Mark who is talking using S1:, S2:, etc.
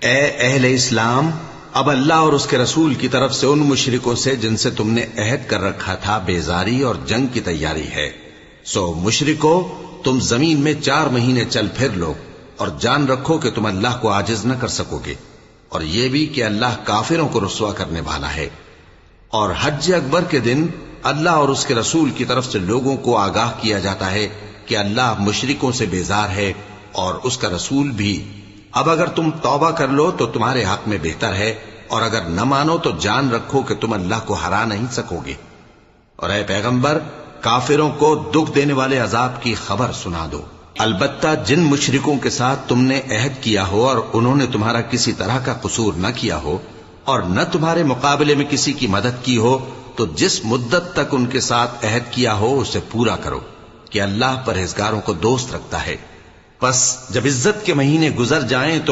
S1: ए अहले इस्लाम, अब अल्लाह और उसके रसूल की तरफ से उन मुशरिकों से जिनसे तुमने अहद कर रखा था बेजारी और जंग की तैयारी है। सो मुशरिको, तुम जमीन में 4 महीने चल फिर लो और जान रखो कि तुम अल्लाह को आजिज न कर सकोगे, और यह भी कि अल्लाह काफिरों को रुस्वा करने वाला है। और हज अकबर के दिन अल्लाह और उसके रसूल की तरफ से लोगों को आगाह किया जाता है कि अल्लाह मुशरिकों से बेजार है और उसका रसूल भी। अब अगर तुम तौबा कर लो तो तुम्हारे हक में बेहतर है, और अगर न मानो तो जान रखो कि तुम अल्लाह को हरा नहीं सकोगे। और ऐ पैगंबर, काफिरों को दुख देने वाले अजाब की खबर सुना दो। अलबत्ता जिन मुशरिकों के साथ तुमने अहद किया हो और उन्होंने तुम्हारा किसी तरह का कसूर न किया हो और न तुम्हारे मुकाबले में किसी की मदद की हो, तो जिस मुद्दत तक उनके साथ अहद किया हो उसे पूरा करो कि अल्लाह परहेजगारों को दोस्त रखता है। बस जब इज्जत के महीने गुजर जाएं तो